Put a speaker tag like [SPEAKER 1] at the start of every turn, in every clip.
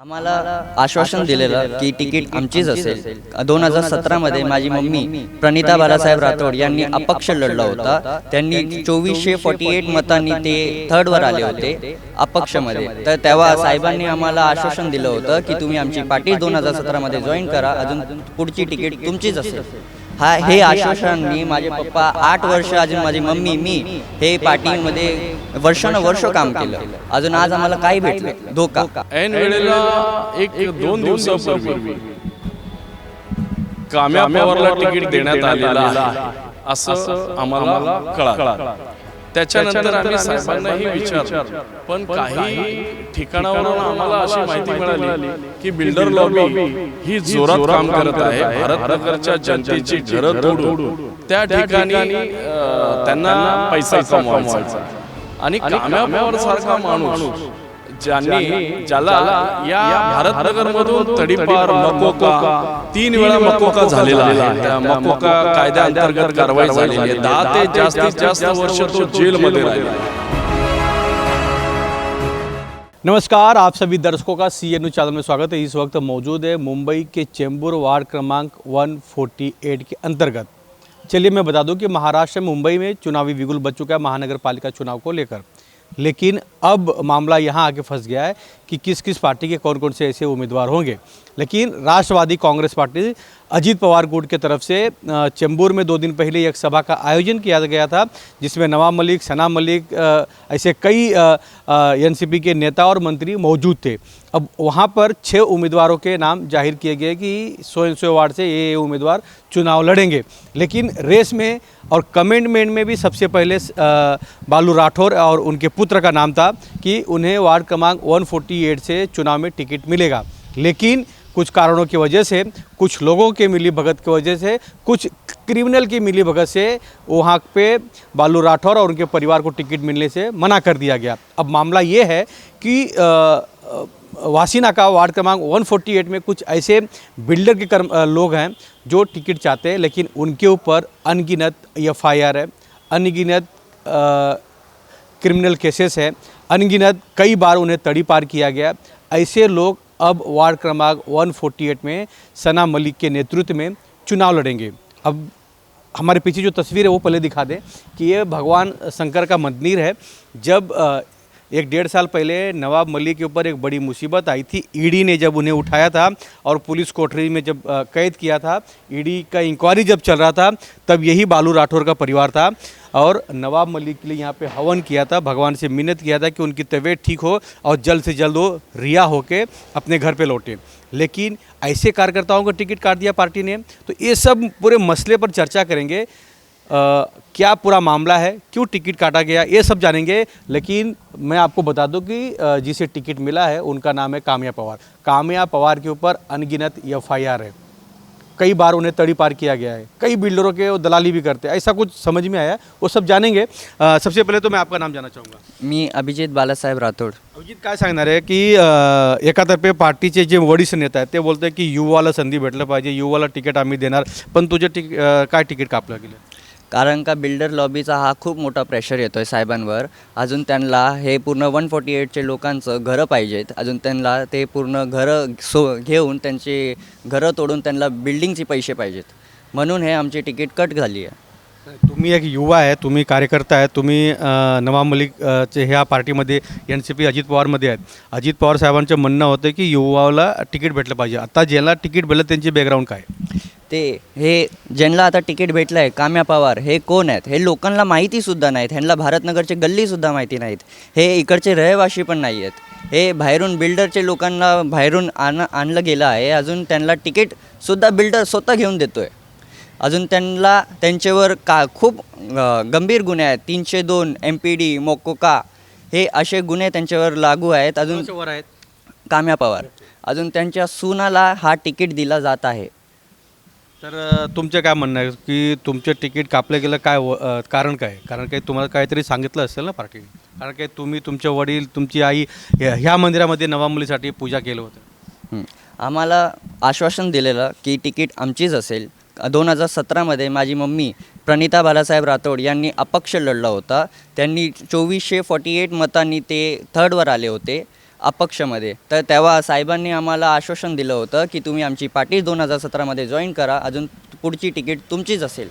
[SPEAKER 1] आम्हाला आश्वासन दिलेलं की तिकीट आमचीच असेल। 2017 मध्ये माझी मम्मी प्रणिता बाळासाहेब राठोड यांनी अपक्ष लढला होता। त्यांनी 2448 मतांनी ते थर्डवर आले होते अपक्षमध्ये। तर तेव्हा साहेबांनी आम्हाला आश्वासन दिलं होतं की तुम्ही आमची पार्टी 2017 मध्ये जॉईन करा, अजून पुढची तिकीट तुमचीच असेल। हे आश्वासन मी माझे पप्पा 8 वर्ष, अजून माझी मम्मी मी हे पार्टीमध्ये वर्षानुवर्ष काम केलं, अजून आज आम्हाला काय भेटलं? धोका।
[SPEAKER 2] ऐन वेळेला एक 2 दिवसापूर्वी काम्या पवारला तिकीट देण्यात आलेलं आहे असं आम्हाला कळालं। त्याच्यानंतर आम्ही साहेबांनाही विचारलं, पण काही ठिकाणावरून आम्हाला अशी माहिती मिळाली की बिल्डर लॉबी ही जोरात काम करत आहे। भारतनगरच्या जनतेची घरं तोडून त्या ठिकाणी त्यांना पैसा कमवायचा आणि काम्या पवार सारखा माणूस ज्याला या भारतनगर मधून तडीपार मकोका 3 वेळा मकोका झालेला आहे। त्या मकोका कायद्याअंतर्गत कारवाई झालेली आहे। 10 ते जास्तीत जास्त वर्ष तो जेलमध्ये राहिला।
[SPEAKER 3] नमस्कार, आप सभी दर्शकों का CNU चैनल में स्वागत है। इस वक्त मौजूद है मुंबई के चेंबूर वार्ड क्रमांक 148 के अंतर्गत। चलिए मैं बता दूं कि महाराष्ट्र में मुंबई में चुनावी बिगुल बच चुका है महानगर पालिका चुनाव को लेकर, लेकिन अब मामला यहाँ आके फंस गया है कि किस किस पार्टी के कौन कौन से ऐसे उम्मीदवार होंगे। लेकिन राष्ट्रवादी कांग्रेस पार्टी अजीत पवार गुट के तरफ से चेंबूर में 2 दिन पहले एक सभा का आयोजन किया गया था, जिसमें नवाब मलिक, सना मलिक, ऐसे कई एनसीपी के नेता और मंत्री मौजूद थे। अब वहाँ पर 6 उम्मीदवारों के नाम जाहिर किए गए कि 100 वार्ड से ये उम्मीदवार चुनाव लड़ेंगे। लेकिन रेस में और कमेंटमेंट में भी सबसे पहले बालू राठौर और उनके पुत्र का नाम था कि उन्हें वार्ड क्रमांक 148 से चुनाव में टिकट मिलेगा। लेकिन कुछ कारणों की वजह से, कुछ लोगों के मिलीभगत की वजह से, कुछ क्रिमिनल की मिलीभगत से वहाँ पे बालू राठौर और उनके परिवार को टिकट मिलने से मना कर दिया गया। अब मामला ये है कि वासीनाका वार्ड क्रमांक 148 में कुछ ऐसे बिल्डर के लोग हैं जो टिकट चाहते हैं, लेकिन उनके ऊपर अनगिनत FIR है, अनगिनत क्रिमिनल केसेस है, अनगिनत कई बार उन्हें तड़ीपार किया गया। ऐसे लोग अब वार्ड क्रमांक 148 में सना मलिक के नेतृत्व में चुनाव लड़ेंगे। अब हमारे पीछे जो तस्वीर है वो पहले दिखा दें कि ये भगवान शंकर का मंदिर है। जब 1-1.5 साल पहले नवाब मलिक के ऊपर एक बड़ी मुसीबत आई थी, ईडी ने जब उन्हें उठाया था और पुलिस कोठरी में जब कैद किया था, ईडी का इंक्वायरी जब चल रहा था, तब यही बालू राठौर का परिवार था और नवाब मलिक के लिए यहाँ पे हवन किया था, भगवान से मिन्नत किया था कि उनकी तबीयत ठीक हो और जल्द से जल्द वो रिहा होके अपने घर पे लौटे। लेकिन ऐसे कार्यकर्ताओं को टिकट काट दिया पार्टी ने। तो ये सब पूरे मसले पर चर्चा करेंगे, क्या पूरा मामला है, क्यों टिकट काटा गया, ये सब जानेंगे। लेकिन मैं आपको बता दूं कि जिसे टिकट मिला है उनका नाम है काम्या पवार। काम्या पवार के ऊपर अनगिनत FIR है, कई बार उन्हें तड़ीपार किया गया है, कई बिल्डरों के वो दलाली भी करते हैं, ऐसा कुछ समझ में आया, वो सब जानेंगे। सबसे पहले तो मैं आपका नाम जानना चाहूँगा।
[SPEAKER 1] मी अभिजित बाळासाहेब राठोड।
[SPEAKER 3] अभिजित, काय सांगणार आहे की एकातर्फे पार्टीचे जे वरिष्ठ नेता आहेत ते बोलत आहेत की युवाला संधी भेटलं पाहिजे, युवाला तिकीट आम्ही देणार, पण तुझे काय तिकीट कापलं गेलं?
[SPEAKER 1] कारण का बिल्डर लॉबीचा हा खूप मोठा प्रेशर येतो आहे साहेबांवर। अजून त्यांना हे पूर्ण 148चे लोकांचं घरं पाहिजेत, अजून त्यांना ते पूर्ण घरं घेऊन त्यांचे घरं तोडून त्यांना बिल्डिंगचे पैसे पाहिजेत, म्हणून हे आमची तिकीट कट झाली आहे।
[SPEAKER 3] तुम्ही एक युवा आहे, तुम्ही कार्यकर्ता आहे, तुम्ही नवाब मलिक चे ह्या पार्टीमध्ये NCP अजित पवारमध्ये आहेत। अजित पवार साहेबांचं म्हणणं होतं की युवाला तिकीट भेटलं पाहिजे। आता ज्यांना तिकीट भेटलं त्यांची बॅकग्राऊंड काय?
[SPEAKER 1] ते हे ज्यांना आता तिकीट भेटलं आहे काम्या पवार, हे कोण आहेत हे लोकांना माहितीसुद्धा नाहीत, ह्यांना भारतनगरचे गल्लीसुद्धा माहिती नाहीत, हे इकडचे रहिवासी पण नाही आहेत। हे बाहेरून बिल्डरचे लोकांना बाहेरून आणलं गेलं आहे, अजून त्यांना तिकीटसुद्धा बिल्डर स्वतः घेऊन देतो आहे। अजून त्यांच्यावर खूप गंभीर गुन्हे आहेत, 302 MPD, मोकोका हे असे गुन्हे त्यांच्यावर लागू आहेत। अजून काम्या पवार, अजून त्यांच्या सुनाला हा तिकीट दिला जात आहे।
[SPEAKER 3] तर तुमचं काय म्हणणं आहे की तुमचं तिकीट कापलं गेलं, काय कारण काय? कारण काही तुम्हाला काहीतरी सांगितलं असेल ना पार्टीने, कारण काही तुम्ही, तुमचे वडील, तुमची आई ह्या मंदिरामध्ये नवाब मलिकसाठी पूजा केलं होतं।
[SPEAKER 1] आम्हाला आश्वासन दिलेलं की तिकीट आमचीच असेल। 2017 मध्ये माझी मम्मी प्रणिता बाळासाहेब राठोड यांनी अपक्ष लढला होता, त्यांनी 2448 मतांनी ते थर्डवर आले होते अपक्षमध्ये. तर तेव्हा साहेबांनी आम्हाला आश्वासन दिलं होतं की तुम्ही आमची पार्टी 2017मध्ये जॉईन करा, अजून पुढची तिकीट तुमचीच असेल.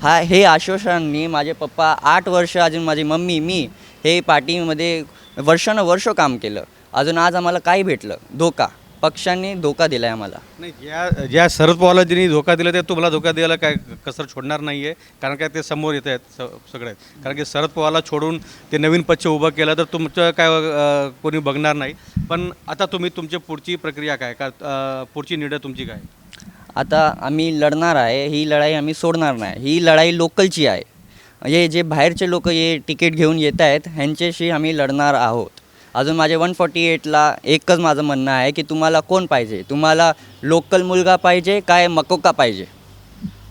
[SPEAKER 1] हे आश्वासनांनी माझे पप्पा 8 वर्ष, अजून माझी मम्मी, मी हे पार्टीमध्ये वर्षानुवर्ष काम केलं. अजून आज आम्हाला काय भेटलं? धोका. पक्षांनी धोका दिला आहे आम्हाला.
[SPEAKER 3] नाही, ज्या शरद पवारला ज्यांनी धोका दिला ते तुम्हाला धोका द्यायला काय कसर छोडणार नाही आहे, कारण काय ते समोर येत आहेत सगळे. कारण की शरद पवारला सोडून ते नवीन पक्ष उभं केलं तर तुमचं काय कोणी बघणार नाही. पण आता तुम्ही तुमची पुढची प्रक्रिया काय का पुढची निर्णय तुमची काय?
[SPEAKER 1] आता आम्ही लढणार आहे. ही लढाई आम्ही सोडणार नाही. ही लढाई लोकलची आहे. हे जे बाहेरचे लोक हे तिकीट घेऊन येत आहेत ह्यांच्याशी आम्ही लढणार आहोत. अजून माझे 148ला एकच माझं म्हणणं आहे की तुम्हाला कोण पाहिजे? तुम्हाला लोकल मुलगा पाहिजे काय मकोका पाहिजे?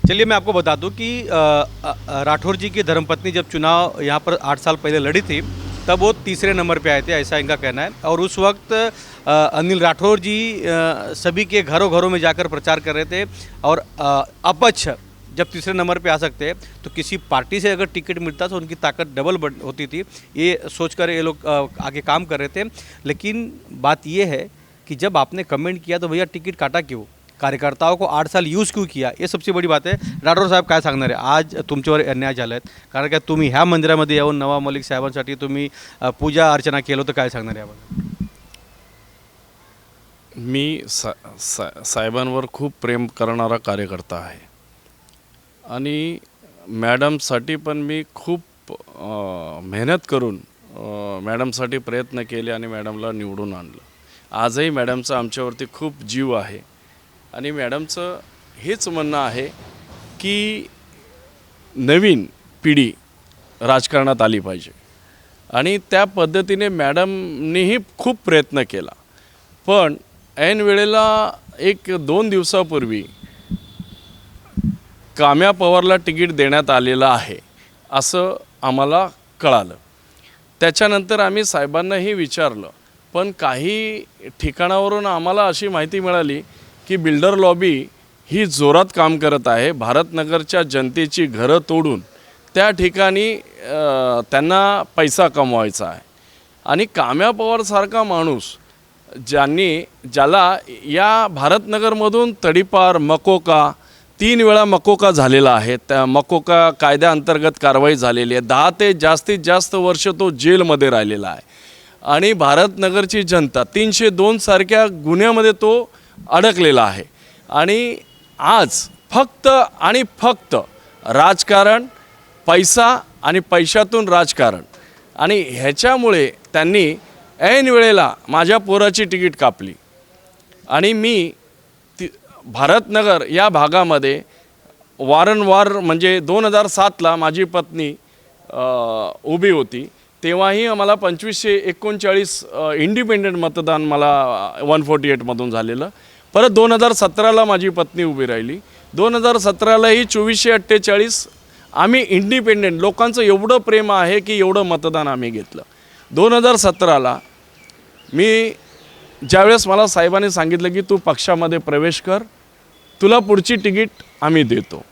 [SPEAKER 3] चलिए मैं आपको बता दूं कि राठौर जी की धर्मपत्नी जब चुनाव यहाँ पर 8 साल पहले लड़ी थी तब वो तीसरे नंबर पे आए थे, ऐसा इनका कहना है. और उस वक्त अनिल राठौर जी सभी के घरों घरों में जाकर प्रचार कर रहे थे. और अपक्ष जब तीसरे नंबर पे आ सकते हैं तो किसी पार्टी से अगर टिकट मिलता तो उनकी ताकत डबल होती थी, ये सोचकर ये लोग आगे काम कर रहे थे. लेकिन बात ये है कि जब आपने कमेंट किया तो भैया टिकट काटा क्यों, कार्यकर्ताओं को 8 साल यूज क्यों किया, ये सबसे बड़ी बात है. राठोड साहेब काय सांगणार आहे? आज तुमच्यावर अन्याय झाला आहे, कारण काय तुम्ही ह्या मंदिरामध्ये येऊन नवाब मलिक साहेबांसाठी तुम्ही पूजा अर्चना केलं होतं, काय सांगणार आहे आपण?
[SPEAKER 2] मी साहेबांवर खूप प्रेम करणारा कार्यकर्ता आहे आणि मॅडमसाठी पण मी खूप मेहनत करून मॅडमसाठी प्रयत्न केले आणि मॅडमला निवडून आणलं. आजही मॅडमचं आमच्यावरती खूप जीव आहे आणि मॅडमचं हेच म्हणणं आहे की नवीन पिढी राजकारणात आली पाहिजे आणि त्या पद्धतीने मॅडमनीही खूप प्रयत्न केला. पण ऐन वेळेला 1-2 दिवसापूर्वी काम्या पवारला तिकीट देण्यात आलेलं आहे असं आम्हाला कळालं. त्याच्यानंतर आम्ही साहेबांनाही विचारलं, पण काही ठिकाणावरून आम्हाला अशी माहिती मिळाली की बिल्डर लॉबी ही जोरात काम करत आहे. भारतनगरच्या जनतेची घरं तोडून त्या ठिकाणी त्यांना पैसा कमवायचा आहे. आणि काम्या पवारसारखा माणूस ज्याला या भारतनगरमधून तडीपार मकोका 3 वेळा मकोका झालेला आहे, त्या मकोका कायद्याअंतर्गत कारवाई झालेली आहे. 10 ते जास्तीत जास्त वर्ष तो जेलमध्ये राहिलेला आहे आणि भारतनगरची जनता 302 सारख्या गुन्ह्यामध्ये तो अडकलेला आहे. आणि आज फक्त आणि फक्त राजकारण, पैसा आणि पैशातून राजकारण, आणि ह्याच्यामुळे त्यांनी ऐन वेळेला माझ्या पोराची तिकीट कापली. आणि मी भारतनगर या भागामध्ये वारंवार म्हणजे 2007ला माझी पत्नी उभी होती, तेव्हाही आम्हाला 2539 इंडिपेंडंट मतदान मला 148मधून झालेलं. परत 2017ला माझी पत्नी उभी राहिली, 2017लाही 2448 आम्ही इंडिपेंडंट. लोकांचं एवढं प्रेम आहे की एवढं मतदान आम्ही घेतलं. 2017ला मी ज्यावेळेस मला साहेबांनी सांगितलं की तू पक्षामध्ये प्रवेश कर, तुला पुढची तिकीट आम्ही देतो,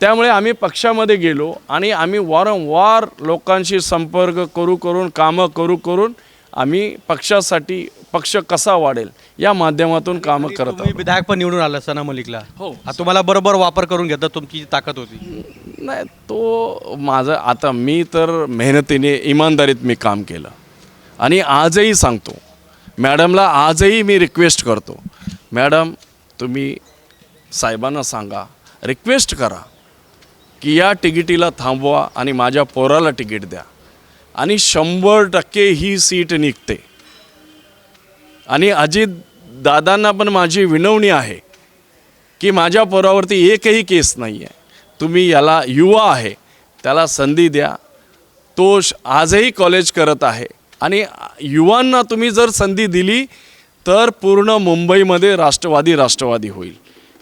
[SPEAKER 2] त्यामुळे आम्ही पक्षामध्ये गेलो आणि आम्ही वारंवार लोकांशी संपर्क करून कामं करून आम्ही पक्षासाठी पक्ष कसा वाढेल या माध्यमातून कामं करत
[SPEAKER 3] तुम्ही
[SPEAKER 2] आहोत.
[SPEAKER 3] विधायक पण निवडून आला सना मलिकला.
[SPEAKER 2] हो.
[SPEAKER 3] तुम्हाला बरोबर वापर करून घेता, तुमची जी ताकद होती.
[SPEAKER 2] नाही, तो माझं आता मी तर मेहनतीने इमानदारीत मी काम केलं आणि आजही सांगतो मॅडमला, आजही मी रिक्वेस्ट करतो, मॅडम तुम्ही साहेबांना सांगा, रिक्वेस्ट करा की या तिकिटीला थांबवा आणि माझ्या पोराला तिकीट द्या आणि 100% ही सीट निघते. आणि अजित दादांना पण माझी विनवणी आहे की माझ्या पोरावरती एकही केस नाही आहे, तुम्ही याला युवा आहे त्याला संधी द्या. तो आजही कॉलेज करत आहे आणि युवांना तुम्ही जर संधी दिली तर पूर्ण मुंबईमध्ये राष्ट्रवादी होईल.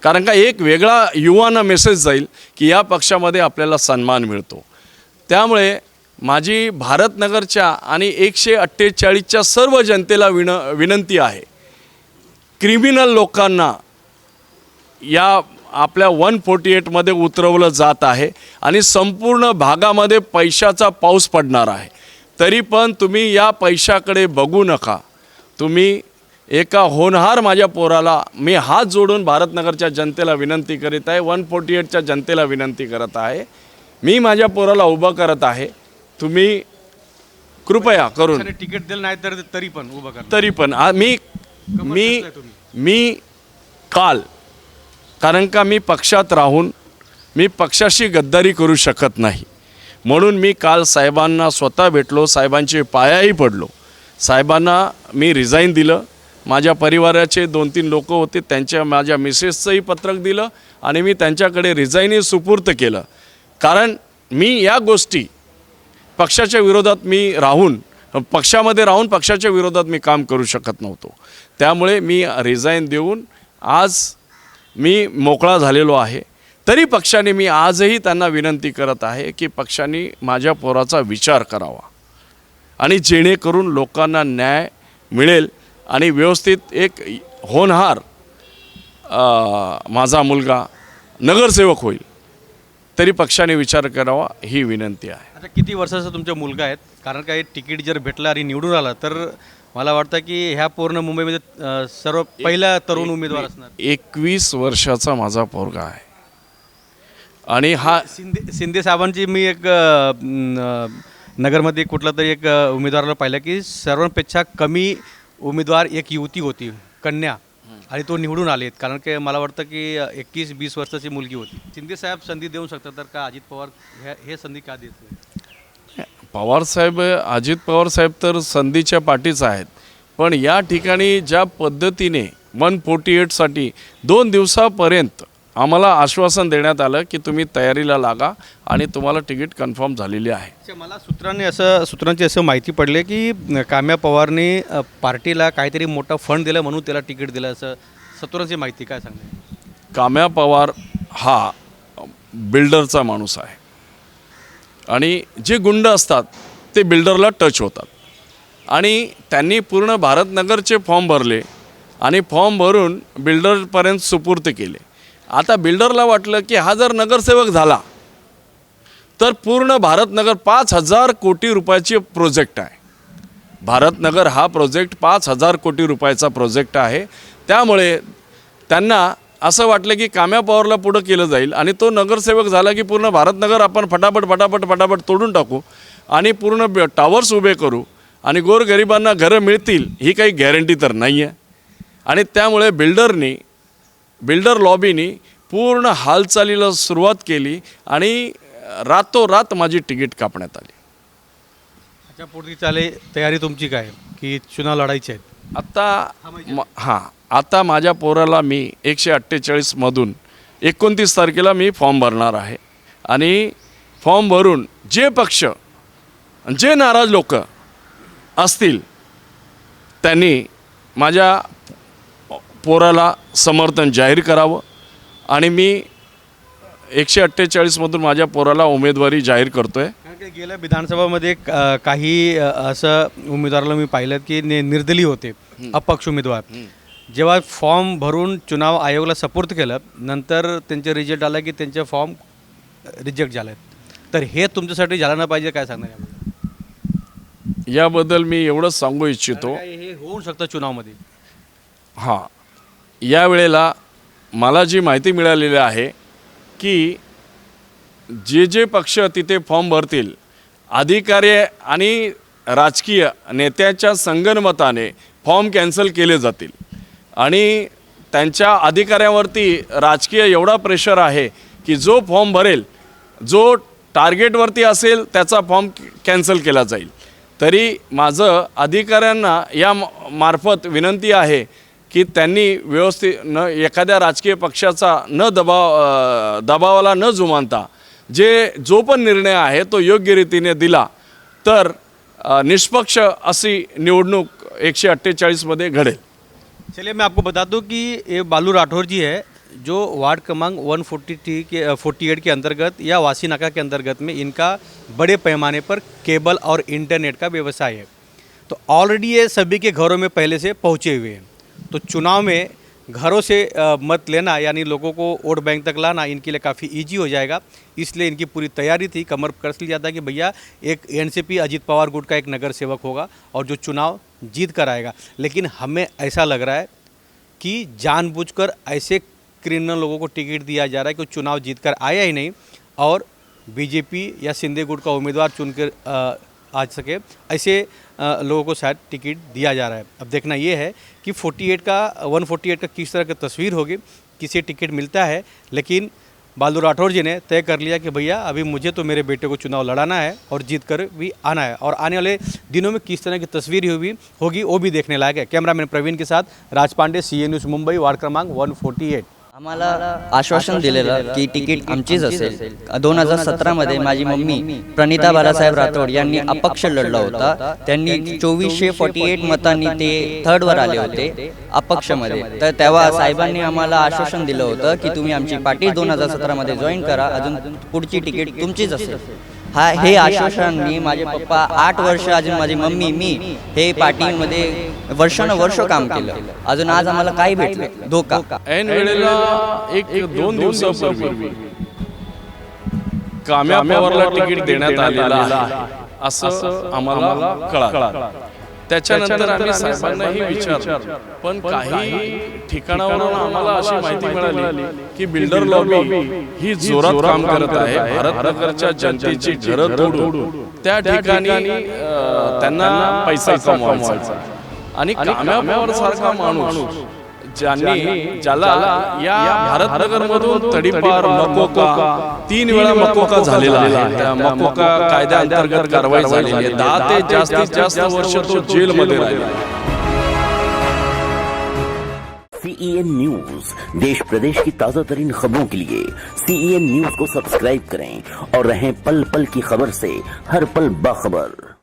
[SPEAKER 2] कारण का एक वेगळा युवांना मेसेज जाईल की या पक्षामध्ये आपल्याला सन्मान मिळतो. त्यामुळे माझी भारतनगरच्या आणि 148च्या सर्व जनतेला विनंती आहे, क्रिमिनल लोकांना या आपल्या 148मध्ये उतरवलं जात आहे आणि संपूर्ण भागामध्ये पैशाचा पाऊस पडणार आहे. तरी पण तुम्ही या पैशाकडे बघू नका, तुम्ही एका होनहार माझ्या पोराला मी हात जोडून भारतनगरच्या जनतेला विनंती करीत आहे, 148च्या जनतेला विनंती करत आहे, मी माझ्या पोराला उभं करत आहे. तुम्ही कृपया करून
[SPEAKER 3] पक्षाने तिकीट दिलं नाही तर तरी पण उभं करा.
[SPEAKER 2] तरी पण मी मी मी काल, कारण का मी पक्षात राहून मी पक्षाशी गद्दारी करू शकत नाही, म्हणून मी काल साहेबांना स्वतः भेटलो, साहेबांचे पायाही पडलो. साहेबांना मी रिझाईन दिलं. माझ्या परिवाराचे 2-3 लोक होते, त्यांच्या माझ्या मिसेसचंही पत्रक दिलं आणि मी त्यांच्याकडे रिझाईनही सुपूर्त केलं. कारण मी या गोष्टी पक्षाच्या विरोधात मी राहून पक्षामध्ये राहून पक्षाच्या विरोधात मी काम करू शकत नव्हतो. त्यामुळे मी रिझाईन देऊन आज मी मोकळा झालेलो आहे. तरी पक्षाने मी आजही त्यांना विनंती करत आहे की पक्षाने माझ्या पोराचा विचार करावा आणि जेणेकरून लोकांना न्याय मिळेल आणि व्यवस्थित एक होनहार माझा मुलगा नगरसेवक होईल. तरी पक्षाने विचार करावा ही विनंती आहे.
[SPEAKER 3] आता किती वर्षाचा तुमचा मुलगा आहेत? कारण काही तिकीट जर भेटलं आणि निवडून आला तर मला वाटतं की ह्या पूर्ण मुंबईमध्ये सर्व पहिला तरुण उमेदवार असणार.
[SPEAKER 2] 21 वर्षाचा माझा पोरगा आहे आणि हा
[SPEAKER 3] शिंदे साहेबांची मी एक नगरमध्ये कुठला तरी एक उमेदवाराला पाहिलं की सर्वांपेक्षा कमी उमेदवार एक युवती होती, कन्या, आणि तो निवडून आलेत. कारण की मला वाटतं की 21-20 वर्षाची मुलगी होती. शिंदे साहेब संधी देऊ शकतात तर का अजित पवार हे संधी का देत नाही?
[SPEAKER 2] पवारसाहेब, अजित पवारसाहेब तर संधीच्या पाठीच आहेत, पण या ठिकाणी ज्या पद्धतीने 148साठी 2 दिवसापर्यंत आम्हाला आश्वासन देण्यात आलं की तुम्ही तयारीला लागा आणि तुम्हाला तिकीट कन्फर्म झालेली आहे.
[SPEAKER 3] मला सूत्रांची असं माहिती पडले की काम्या पवारने पार्टीला काहीतरी मोठा फंड दिला म्हणून त्याला तिकीट दिलं, असं सूत्रांची माहिती. काय सांगते?
[SPEAKER 2] काम्या पवार हा बिल्डरचा माणूस आहे आणि जे गुंड असतात ते बिल्डरला टच होतात आणि त्यांनी पूर्ण भारतनगरचे फॉर्म भरले आणि फॉर्म भरून बिल्डरपर्यंत सुपूर्त केले. आता बिल्डरला वाटलं की हा जर नगरसेवक झाला तर पूर्ण भारतनगर 5,000 कोटी रुपयाची प्रोजेक्ट आहे. भारतनगर हा प्रोजेक्ट 5,000 कोटी रुपयाचा प्रोजेक्ट आहे. त्यामुळे त्यांना असं वाटलं की काम्या पवारला पुढं केलं जाईल आणि तो नगरसेवक झाला की पूर्ण भारतनगर आपण फटाफट तोडून टाकू आणि पूर्ण टावर्स उभे करू आणि गोरगरिबांना घरं मिळतील ही काही गॅरंटी तर नाही आहे. आणि त्यामुळे बिल्डर लॉबीनी पूर्ण हालचालीला सुरुवात केली आणि रातोरात माझी तिकीट कापण्यात आली.
[SPEAKER 3] त्याच्या पुढची तयारी तुमची काय की चुनाव लढायचे आहेत?
[SPEAKER 2] आता माझ्या पोराला मी 148मधून 29 तारखेला मी फॉर्म भरणार आहे आणि फॉर्म भरून जे पक्ष, जे नाराज लोक असतील त्यांनी माझ्या पोराला समर्थन जाहीर करावं आणि मी 148मधून माझ्या पोराला उमेदवारी जाहीर करतो आहे.
[SPEAKER 3] कारण की गेल्या विधानसभामध्ये काही असं उमेदवाराला मी पाहिलं की निर्दलीय होते, अपक्ष उमेदवार. जेव्हा फॉर्म भरून चुनाव आयोगाला सपोर्ट केलं नंतर त्यांचे रिजल्ट आला की त्यांचे फॉर्म रिजेक्ट झाले. तर हे तुमच्यासाठी झालं नाही पाहिजे, काय सांगणार
[SPEAKER 2] याबद्दल मी एवढंच सांगू इच्छितो.
[SPEAKER 3] हे होऊ शकतं चुनावमध्ये.
[SPEAKER 2] हां, यावेळेला मला जी माहिती मिळालेली आहे की जे पक्ष तिथे फॉर्म भरतील, अधिकारी आणि राजकीय नेत्याच्या संगनमताने फॉर्म कॅन्सल केले जातील आणि त्यांच्या अधिकाऱ्यावरती राजकीय एवढा प्रेशर आहे की जो फॉर्म भरेल, जो टार्गेटवरती असेल त्याचा फॉर्म कॅन्सल केला जाईल. तरी माझं अधिकाऱ्यांना या मार्फत विनंती आहे की त्यांनी व्यवस्थित एखाद्या राजकीय पक्षाचा दबावाला न जुमानता जो पण निर्णय आहे तो योग्य रीतीने दिला तर निष्पक्ष अशी निवडणूक 148मध्ये घडेल.
[SPEAKER 3] चलिए मैं आपको बता दूं कि ये बालू राठौर जी है जो वार्ड क्रमांक 148 के अंतर्गत या वासी नाका के अंतर्गत में इनका बड़े पैमाने पर केबल और इंटरनेट का व्यवसाय है. तो ऑलरेडी ये सभी के घरों में पहले से पहुँचे हुए हैं. तो चुनाव में घरों से मत लेना, यानी लोगों को वोट बैंक तक लाना इनके लिए काफ़ी इजी हो जाएगा। इसलिए इनकी पूरी तैयारी थी, कमर कस लिया था कि भैया एक एनसीपी अजीत पवार गुट का एक नगर सेवक होगा और जो चुनाव जीत कर आएगा। लेकिन हमें ऐसा लग रहा है कि जानबूझकर ऐसे क्रिमिनल लोगों को टिकट दिया जा रहा है कि चुनाव जीत कर आया ही नहीं और बीजेपी या शिंदे गुट का उम्मीदवार चुनकर आ सके, ऐसे लोगों को शायद टिकट दिया जा रहा है। अब देखना ये है कि 148 का किस तरह की तस्वीर होगी, किसे टिकट मिलता है। लेकिन बालू राठौर जी ने तय कर लिया कि भैया अभी मुझे तो मेरे बेटे को चुनाव लड़ाना है और जीत कर भी आना है, और आने वाले दिनों में किस तरह की तस्वीर होगी वो भी देखने लायक है। कैमरामैन प्रवीण के साथ Raj Pandey, CA news Mumbai, ward क्रमांक 148।
[SPEAKER 1] आम्हाला आश्वासन दिलेलं की तिकीट आमचीच असेल। 2017 माझी मम्मी प्रणिता बालासाहेब राठोड यांनी अपक्ष लढला होता। त्यांनी 2448 मतांनी ते थर्डवर आले होते अपक्षमध्ये। तर तेव्हा साहेबांनी आम्हाला आश्वासन दिलं होतं की तुम्ही आमची पार्टी 2017 जॉईन करा, अजून पुढची तिकीट तुमचीच असेल। हे आश्वासन मी, माझे पप्पा 8 वर्ष, अजून माझी मम्मी, मी हे पार्टीमध्ये वर्षानुवर्ष काम केलं, अजून आज आम्हाला काय भेटलं? धोका।
[SPEAKER 2] ऐन वेळेला एक 2 दिवसापूर्वी काम्या पवारला तिकीट देण्यात आलेलं आहे असं आम्हाला कळालं। त्याच्यानंतर आम्ही साहेबांनाही विचारलं, पण काही ठिकाणावरून आम्हाला अशी माहिती मिळाली की बिल्डर लॉबी ही जोरात काम करत आहे। भारतनगरच्या जनतेची घरं तोडून त्या ठिकाणी त्यांना पैसा कमवायचा आणि काम्या पवार सारखा माणूस ज्याला या भारतनगर मधून तडीपार मकोका 3 वेळा मकोका झालेला आहे, त्या मकोका कायद्याअंतर्गत कारवाई झालेली आहे। 10 ते जास्तीत जास्त वर्ष तो जेलमध्ये राहिला।
[SPEAKER 4] CEN न्यूज, देश प्रदेश की ताजा तरीन खबरों के लिए CEN न्यूज को सब्सक्राइब करें और रहें पल पल की खबर से हर पल बाखबर।